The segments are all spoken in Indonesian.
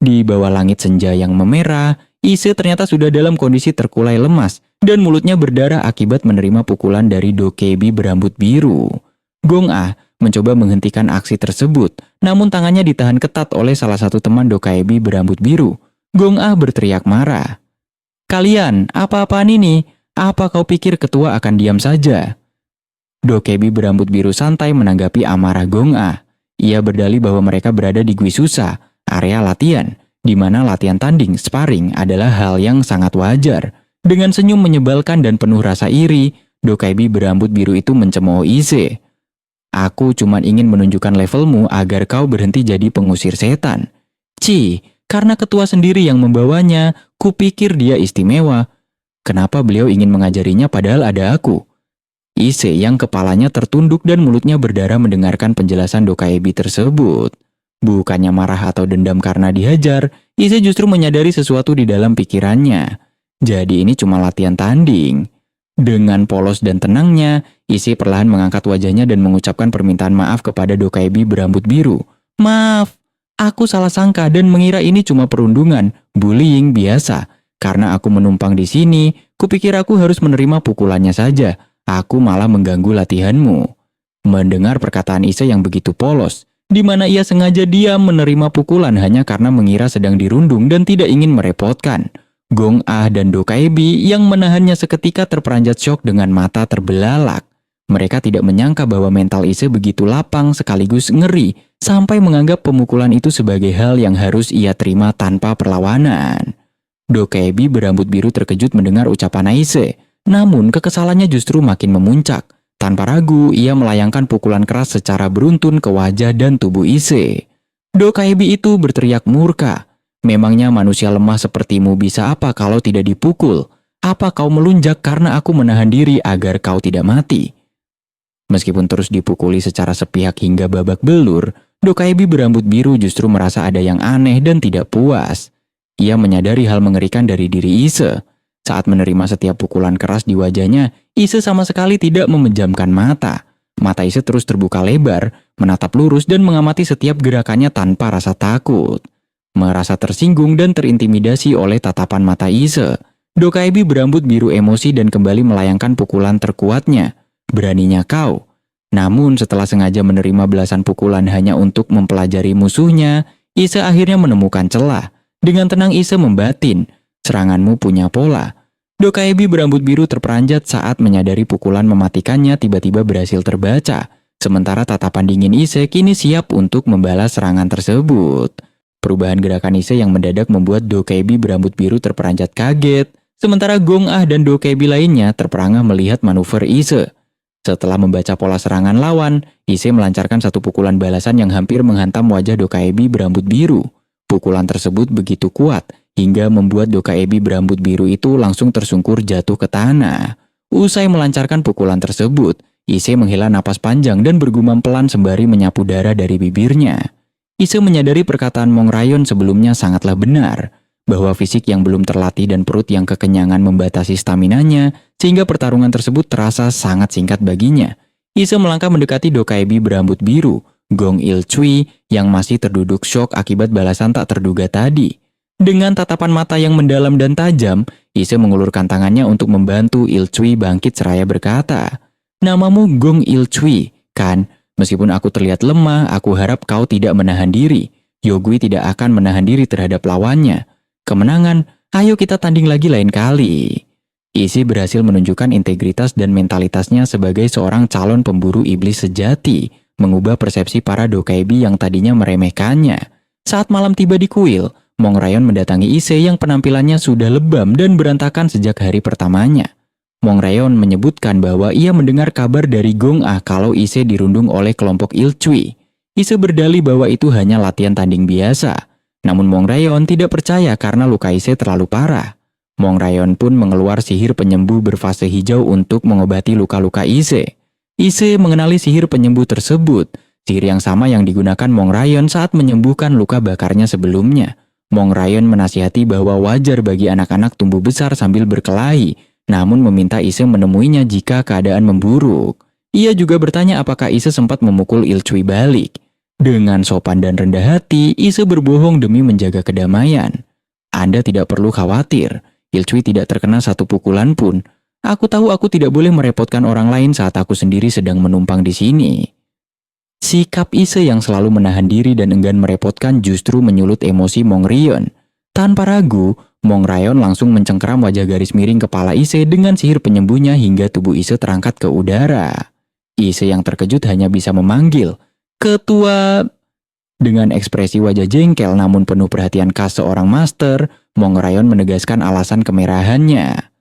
Di bawah langit senja yang memerah, Ise ternyata sudah dalam kondisi terkulai lemas dan mulutnya berdarah akibat menerima pukulan dari Dokebi berambut biru. Gong Ah mencoba menghentikan aksi tersebut, namun tangannya ditahan ketat oleh salah satu teman Dokebi berambut biru. Gong Ah berteriak marah. "Kalian, apa-apaan ini? Apa kau pikir ketua akan diam saja?" Dokebi berambut biru santai menanggapi amarah Gong Ah. Ia berdalih bahwa mereka berada di Guisusa, area latihan, di mana latihan tanding, sparring adalah hal yang sangat wajar. Dengan senyum menyebalkan dan penuh rasa iri, Dokebi berambut biru itu mencemooh Ise. "Aku cuma ingin menunjukkan levelmu agar kau berhenti jadi pengusir setan. Karena ketua sendiri yang membawanya, kupikir dia istimewa. Kenapa beliau ingin mengajarinya padahal ada aku?" Ise yang kepalanya tertunduk dan mulutnya berdarah mendengarkan penjelasan Dokebi tersebut. Bukannya marah atau dendam karena dihajar, Ise justru menyadari sesuatu di dalam pikirannya. Jadi ini cuma latihan tanding. Dengan polos dan tenangnya, Ise perlahan mengangkat wajahnya dan mengucapkan permintaan maaf kepada Dokebi berambut biru. "Maaf, aku salah sangka dan mengira ini cuma perundungan, bullying biasa. Karena aku menumpang di sini, kupikir aku harus menerima pukulannya saja. Aku malah mengganggu latihanmu." Mendengar perkataan Ise yang begitu polos, di mana ia sengaja diam menerima pukulan hanya karena mengira sedang dirundung dan tidak ingin merepotkan, Gong Ah dan Dokebi yang menahannya seketika terperanjat syok dengan mata terbelalak. Mereka tidak menyangka bahwa mental Ise begitu lapang sekaligus ngeri, sampai menganggap pemukulan itu sebagai hal yang harus ia terima tanpa perlawanan. Dokebi berambut biru terkejut mendengar ucapan Ise. Namun kekesalannya justru makin memuncak. Tanpa ragu, ia melayangkan pukulan keras secara beruntun ke wajah dan tubuh Ise. Dokebi itu berteriak murka. "Memangnya manusia lemah sepertimu bisa apa kalau tidak dipukul? Apa kau melunjak karena aku menahan diri agar kau tidak mati?" Meskipun terus dipukuli secara sepihak hingga babak belur, Dokebi berambut biru justru merasa ada yang aneh dan tidak puas. Ia menyadari hal mengerikan dari diri Ise. Saat menerima setiap pukulan keras di wajahnya, Ise sama sekali tidak memejamkan mata. Mata Ise terus terbuka lebar, menatap lurus dan mengamati setiap gerakannya tanpa rasa takut. Merasa tersinggung dan terintimidasi oleh tatapan mata Ise, Dokebi berambut biru emosi dan kembali melayangkan pukulan terkuatnya. "Beraninya kau." Namun setelah sengaja menerima belasan pukulan hanya untuk mempelajari musuhnya, Ise akhirnya menemukan celah. Dengan tenang Ise membatin, "Seranganmu punya pola." Dokebi berambut biru terperanjat saat menyadari pukulan mematikannya tiba-tiba berhasil terbaca. Sementara tatapan dingin Ise kini siap untuk membalas serangan tersebut. Perubahan gerakan Ise yang mendadak membuat Dokebi berambut biru terperanjat kaget. Sementara Gong Ah dan Dokebi lainnya terperangah melihat manuver Ise. Setelah membaca pola serangan lawan, Ise melancarkan satu pukulan balasan yang hampir menghantam wajah Dokebi berambut biru. Pukulan tersebut begitu kuat hingga membuat Dokebi berambut biru itu langsung tersungkur jatuh ke tanah. Usai melancarkan pukulan tersebut, Ise menghela napas panjang dan bergumam pelan sembari menyapu darah dari bibirnya. Ise menyadari perkataan Mong Rayon sebelumnya sangatlah benar, bahwa fisik yang belum terlatih dan perut yang kekenyangan membatasi staminanya, sehingga pertarungan tersebut terasa sangat singkat baginya. Ise melangkah mendekati Dokebi berambut biru, Gong Il Cui, yang masih terduduk syok akibat balasan tak terduga tadi. Dengan tatapan mata yang mendalam dan tajam, Ise mengulurkan tangannya untuk membantu Il Cui bangkit seraya berkata, "Namamu Gong Il Cui, kan? Meskipun aku terlihat lemah, aku harap kau tidak menahan diri. Yogui tidak akan menahan diri terhadap lawannya. Kemenangan, ayo kita tanding lagi lain kali." Ise berhasil menunjukkan integritas dan mentalitasnya sebagai seorang calon pemburu iblis sejati, mengubah persepsi para Dokebi yang tadinya meremehkannya. Saat malam tiba di kuil, Mong Rayon mendatangi Ise yang penampilannya sudah lebam dan berantakan sejak hari pertamanya. Mong Rayon menyebutkan bahwa ia mendengar kabar dari Gong Ah kalau Ise dirundung oleh kelompok Il Cui. Ise berdalih bahwa itu hanya latihan tanding biasa. Namun Mong Rayon tidak percaya karena luka Ise terlalu parah. Mong Rayon pun mengeluar sihir penyembuh berfase hijau untuk mengobati luka-luka Ise. Ise mengenali sihir penyembuh tersebut, sihir yang sama yang digunakan Mong Rayon saat menyembuhkan luka bakarnya sebelumnya. Mong Rayon menasihati bahwa wajar bagi anak-anak tumbuh besar sambil berkelahi, namun meminta Ise menemuinya jika keadaan memburuk. Ia juga bertanya apakah Ise sempat memukul Il Cui balik. Dengan sopan dan rendah hati, Ise berbohong demi menjaga kedamaian. Anda tidak perlu khawatir, Ilcui tidak terkena satu pukulan pun. Aku tahu aku tidak boleh merepotkan orang lain saat aku sendiri sedang menumpang di sini. Sikap Ise yang selalu menahan diri dan enggan merepotkan justru menyulut emosi Mong Ryon. Tanpa ragu, Mong Ryon langsung mencengkeram wajah garis miring kepala Ise dengan sihir penyembuhnya hingga tubuh Ise terangkat ke udara. Ise yang terkejut hanya bisa memanggil, "Ketua." Dengan ekspresi wajah jengkel namun penuh perhatian khas seorang master, Mong Ryon menegaskan alasan kemerahannya.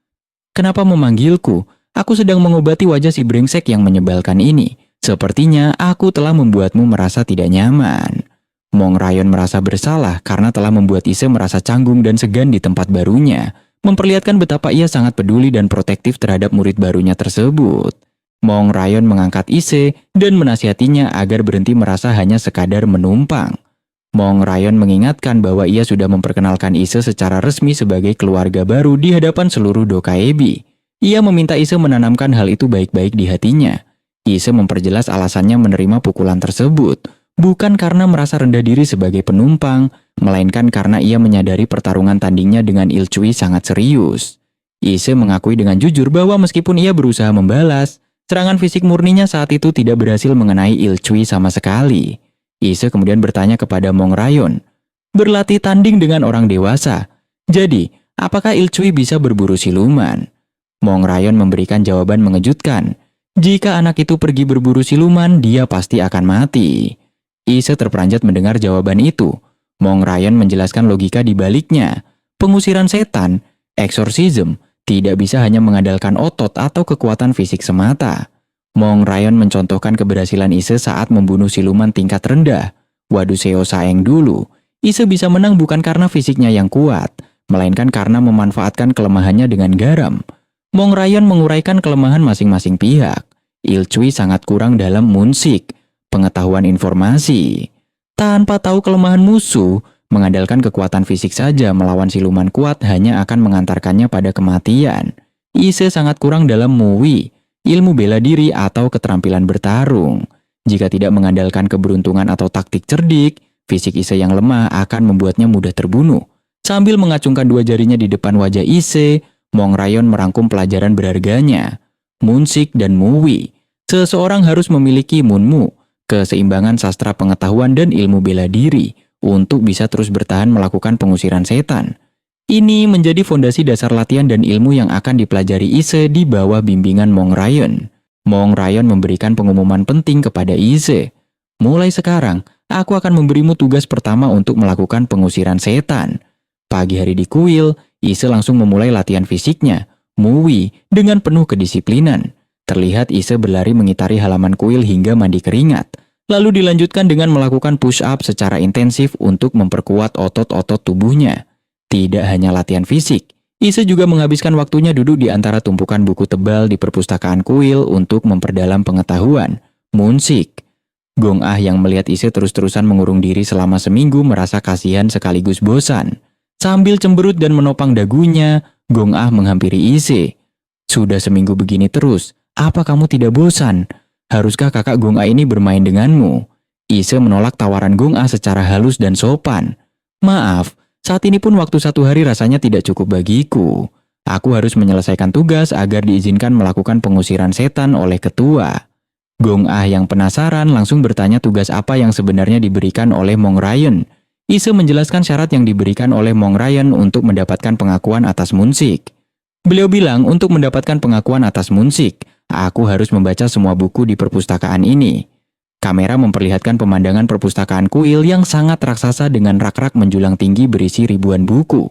"Kenapa memanggilku? Aku sedang mengobati wajah si brengsek yang menyebalkan ini. Sepertinya aku telah membuatmu merasa tidak nyaman." Mong Ryon merasa bersalah karena telah membuat Ise merasa canggung dan segan di tempat barunya, memperlihatkan betapa ia sangat peduli dan protektif terhadap murid barunya tersebut. Mong Ryon mengangkat Ise dan menasihatinya agar berhenti merasa hanya sekadar menumpang. Mong Ryon mengingatkan bahwa ia sudah memperkenalkan Ise secara resmi sebagai keluarga baru di hadapan seluruh Dokaebi. Ia meminta Ise menanamkan hal itu baik-baik di hatinya. Ise memperjelas alasannya menerima pukulan tersebut, bukan karena merasa rendah diri sebagai penumpang, melainkan karena ia menyadari pertarungan tandingnya dengan Ilcui sangat serius. Ise mengakui dengan jujur bahwa meskipun ia berusaha membalas, serangan fisik murninya saat itu tidak berhasil mengenai Ilcui sama sekali. Ise kemudian bertanya kepada Mong Ryon, "Berlatih tanding dengan orang dewasa. Jadi, apakah Ilcui bisa berburu siluman?" Mong Ryon memberikan jawaban mengejutkan. Jika anak itu pergi berburu siluman, dia pasti akan mati. Ise terperanjat mendengar jawaban itu. Mong Ryon menjelaskan logika di baliknya. Pengusiran setan, eksorsisme, tidak bisa hanya mengandalkan otot atau kekuatan fisik semata. Mong Ryon mencontohkan keberhasilan Ise saat membunuh siluman tingkat rendah. Wadu Seo Saeng dulu. Ise bisa menang bukan karena fisiknya yang kuat, melainkan karena memanfaatkan kelemahannya dengan garam. Mong Ryon menguraikan kelemahan masing-masing pihak. Ilcui sangat kurang dalam munsik, pengetahuan informasi. Tanpa tahu kelemahan musuh, mengandalkan kekuatan fisik saja melawan siluman kuat hanya akan mengantarkannya pada kematian. Ise sangat kurang dalam muwi, ilmu bela diri atau keterampilan bertarung. Jika tidak mengandalkan keberuntungan atau taktik cerdik, fisik Ise yang lemah akan membuatnya mudah terbunuh. Sambil mengacungkan dua jarinya di depan wajah Ise, Mong Ryon merangkum pelajaran berharganya. Munsik dan Muwi. Seseorang harus memiliki Munmu, keseimbangan sastra pengetahuan dan ilmu bela diri, untuk bisa terus bertahan melakukan pengusiran setan. Ini menjadi fondasi dasar latihan dan ilmu yang akan dipelajari Ise di bawah bimbingan Mong Ryon. Mong Ryon memberikan pengumuman penting kepada Ise. "Mulai sekarang, aku akan memberimu tugas pertama untuk melakukan pengusiran setan." Pagi hari di kuil, Ise langsung memulai latihan fisiknya, Muwi, dengan penuh kedisiplinan. Terlihat Ise berlari mengitari halaman kuil hingga mandi keringat. Lalu dilanjutkan dengan melakukan push-up secara intensif untuk memperkuat otot-otot tubuhnya. Tidak hanya latihan fisik, Ise juga menghabiskan waktunya duduk di antara tumpukan buku tebal di perpustakaan kuil untuk memperdalam pengetahuan, munsik. Gong Ah yang melihat Ise terus-terusan mengurung diri selama seminggu merasa kasihan sekaligus bosan. Sambil cemberut dan menopang dagunya, Gong Ah menghampiri Ise. "Sudah seminggu begini terus, apa kamu tidak bosan? Haruskah kakak Gong Ah ini bermain denganmu?" Ise menolak tawaran Gong Ah secara halus dan sopan. "Maaf, saat ini pun waktu 1 hari rasanya tidak cukup bagiku. Aku harus menyelesaikan tugas agar diizinkan melakukan pengusiran setan oleh ketua." Gong Ah yang penasaran langsung bertanya tugas apa yang sebenarnya diberikan oleh Mong Ryon. Ise menjelaskan syarat yang diberikan oleh Mong Ryon untuk mendapatkan pengakuan atas munsik. Beliau bilang untuk mendapatkan pengakuan atas munsik, aku harus membaca semua buku di perpustakaan ini. Kamera memperlihatkan pemandangan perpustakaan kuil yang sangat raksasa dengan rak-rak menjulang tinggi berisi ribuan buku.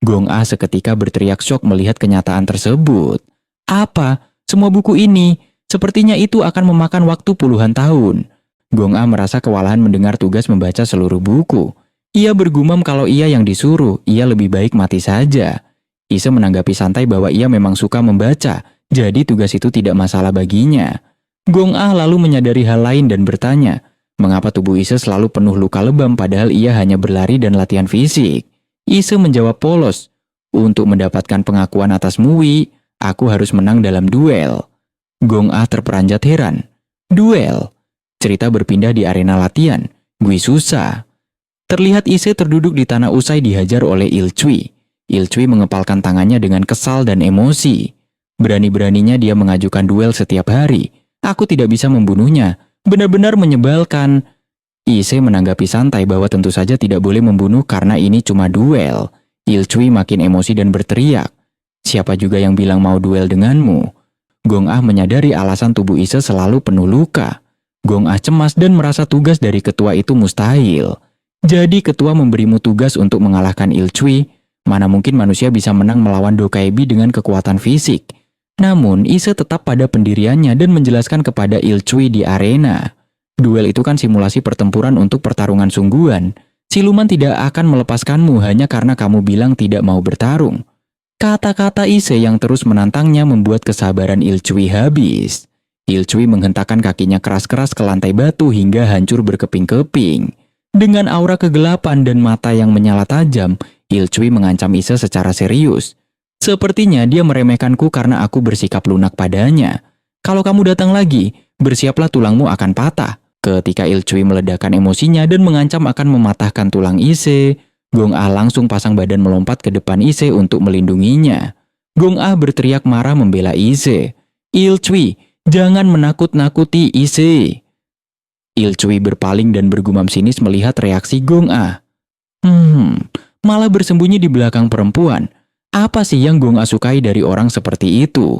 Gong Ah seketika berteriak syok melihat kenyataan tersebut. "Apa? Semua buku ini? Sepertinya itu akan memakan waktu puluhan tahun." Gong Ah merasa kewalahan mendengar tugas membaca seluruh buku. Ia bergumam kalau ia yang disuruh, ia lebih baik mati saja. Ise menanggapi santai bahwa ia memang suka membaca, jadi tugas itu tidak masalah baginya. Gong Ah lalu menyadari hal lain dan bertanya, mengapa tubuh Ise selalu penuh luka lebam padahal ia hanya berlari dan latihan fisik. Ise menjawab polos, "Untuk mendapatkan pengakuan atas Muwi, aku harus menang dalam duel." Gong Ah terperanjat heran. "Duel?" Cerita berpindah di arena latihan. Gue susah. Terlihat Ise terduduk di tanah usai dihajar oleh Ilcui. Ilcui mengepalkan tangannya dengan kesal dan emosi. Berani-beraninya dia mengajukan duel setiap hari. Aku tidak bisa membunuhnya. Benar-benar menyebalkan. Ise menanggapi santai bahwa tentu saja tidak boleh membunuh karena ini cuma duel. Ilcui makin emosi dan berteriak. Siapa juga yang bilang mau duel denganmu? Gong Ah menyadari alasan tubuh Ise selalu penuh luka. Gong Ah cemas dan merasa tugas dari ketua itu mustahil. Jadi ketua memberimu tugas untuk mengalahkan Ilcui. Mana mungkin manusia bisa menang melawan Dokaebi dengan kekuatan fisik. Namun Ise tetap pada pendiriannya dan menjelaskan kepada Ilcui di arena. Duel itu kan simulasi pertempuran untuk pertarungan sungguhan. Siluman tidak akan melepaskanmu hanya karena kamu bilang tidak mau bertarung. Kata-kata Ise yang terus menantangnya membuat kesabaran Ilcui habis. Ilcui menghentakkan kakinya keras-keras ke lantai batu hingga hancur berkeping-keping. Dengan aura kegelapan dan mata yang menyala tajam, Ilcui mengancam Ise secara serius. Sepertinya dia meremehkanku karena aku bersikap lunak padanya. Kalau kamu datang lagi, bersiaplah tulangmu akan patah. Ketika Ilcui meledakkan emosinya dan mengancam akan mematahkan tulang Ise, Gong Ah langsung pasang badan melompat ke depan Ise untuk melindunginya. Gong Ah berteriak marah membela Ise. Ilcui, jangan menakut-nakuti Ise. Ilcui berpaling dan bergumam sinis melihat reaksi Gong Ah. Malah bersembunyi di belakang perempuan. Apa sih yang Gong Ah sukai dari orang seperti itu?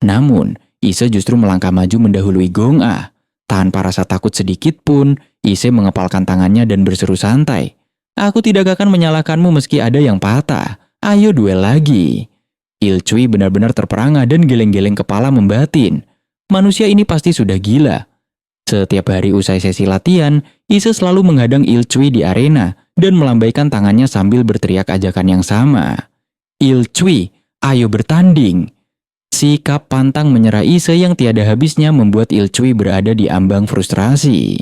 Namun, Ise justru melangkah maju mendahului Gong Ah. Tanpa rasa takut sedikit pun, Ise mengepalkan tangannya dan berseru santai. Aku tidak akan menyalahkanmu meski ada yang patah. Ayo duel lagi. Ilcui benar-benar terperangah dan geleng-geleng kepala membatin. Manusia ini pasti sudah gila. Setiap hari usai sesi latihan, Ise selalu menghadang Ilcui di arena dan melambaikan tangannya sambil berteriak ajakan yang sama. Ilcui, ayo bertanding. Sikap pantang menyerah Ise yang tiada habisnya membuat Ilcui berada di ambang frustrasi.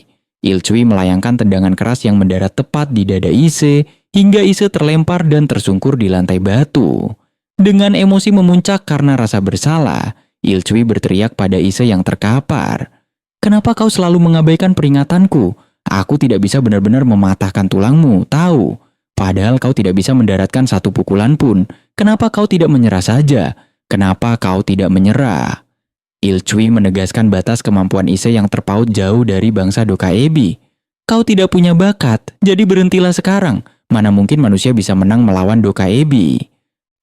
Ilcui melayangkan tendangan keras yang mendarat tepat di dada Ise hingga Ise terlempar dan tersungkur di lantai batu. Dengan emosi memuncak karena rasa bersalah, Ilcui berteriak pada Ise yang terkapar. Kenapa kau selalu mengabaikan peringatanku? Aku tidak bisa benar-benar mematahkan tulangmu, tahu? Padahal kau tidak bisa mendaratkan satu pukulan pun. Kenapa kau tidak menyerah saja? Kenapa kau tidak menyerah? Ilcui menegaskan batas kemampuan Ise yang terpaut jauh dari bangsa Dokaebi. Kau tidak punya bakat, jadi berhentilah sekarang. Mana mungkin manusia bisa menang melawan Dokaebi?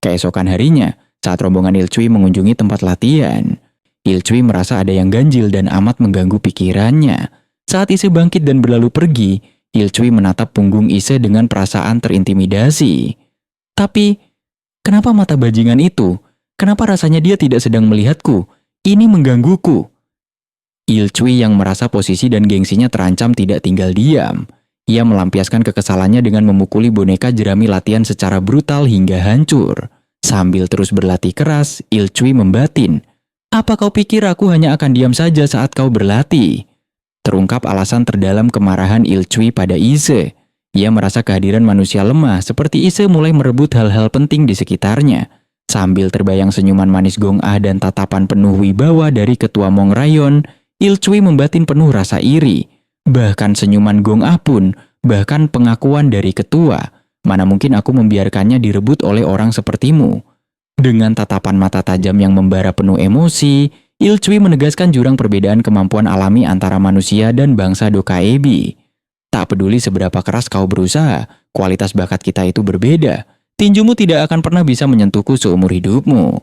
Keesokan harinya, saat rombongan Ilcui mengunjungi tempat latihan, Ilcui merasa ada yang ganjil dan amat mengganggu pikirannya. Saat Ise bangkit dan berlalu pergi, Ilcui menatap punggung Ise dengan perasaan terintimidasi. Tapi, kenapa mata bajingan itu? Kenapa rasanya dia tidak sedang melihatku? Ini menggangguku. Ilcui yang merasa posisi dan gengsinya terancam tidak tinggal diam. Ia melampiaskan kekesalannya dengan memukuli boneka jerami latihan secara brutal hingga hancur. Sambil terus berlatih keras, Ilcui membatin. Apa kau pikir aku hanya akan diam saja saat kau berlatih? Terungkap alasan terdalam kemarahan Ilcui pada Ise. Ia merasa kehadiran manusia lemah seperti Ise mulai merebut hal-hal penting di sekitarnya. Sambil terbayang senyuman manis Gong Ah dan tatapan penuh wibawa dari ketua Mong Rayon, Ilcui membatin penuh rasa iri. Bahkan senyuman Gong Ah pun, bahkan pengakuan dari ketua. Mana mungkin aku membiarkannya direbut oleh orang sepertimu? Dengan tatapan mata tajam yang membara penuh emosi, Ilcui menegaskan jurang perbedaan kemampuan alami antara manusia dan bangsa Dokaebi. Tak peduli seberapa keras kau berusaha, kualitas bakat kita itu berbeda. Tinjumu tidak akan pernah bisa menyentuhku seumur hidupmu.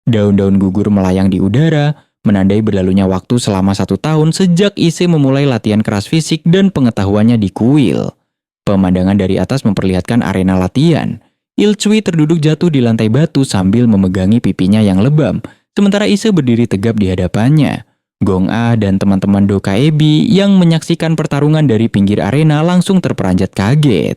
Daun-daun gugur melayang di udara, menandai berlalunya waktu selama 1 tahun sejak Ise memulai latihan keras fisik dan pengetahuannya di kuil. Pemandangan dari atas memperlihatkan arena latihan. Ilcui terduduk jatuh di lantai batu sambil memegangi pipinya yang lebam, sementara Ise berdiri tegap di hadapannya. Gong Ah dan teman-teman Dokaebi yang menyaksikan pertarungan dari pinggir arena langsung terperanjat kaget.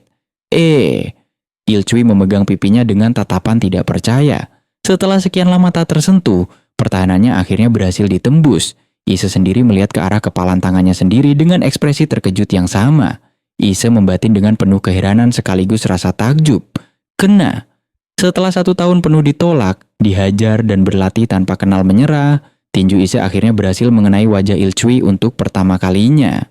Ilcui memegang pipinya dengan tatapan tidak percaya. Setelah sekian lama tak tersentuh, pertahanannya akhirnya berhasil ditembus. Ise sendiri melihat ke arah kepalan tangannya sendiri dengan ekspresi terkejut yang sama. Ise membatin dengan penuh keheranan sekaligus rasa takjub. Kena. Setelah 1 tahun penuh ditolak, dihajar dan berlatih tanpa kenal menyerah, tinju Ise akhirnya berhasil mengenai wajah Ilcui untuk pertama kalinya.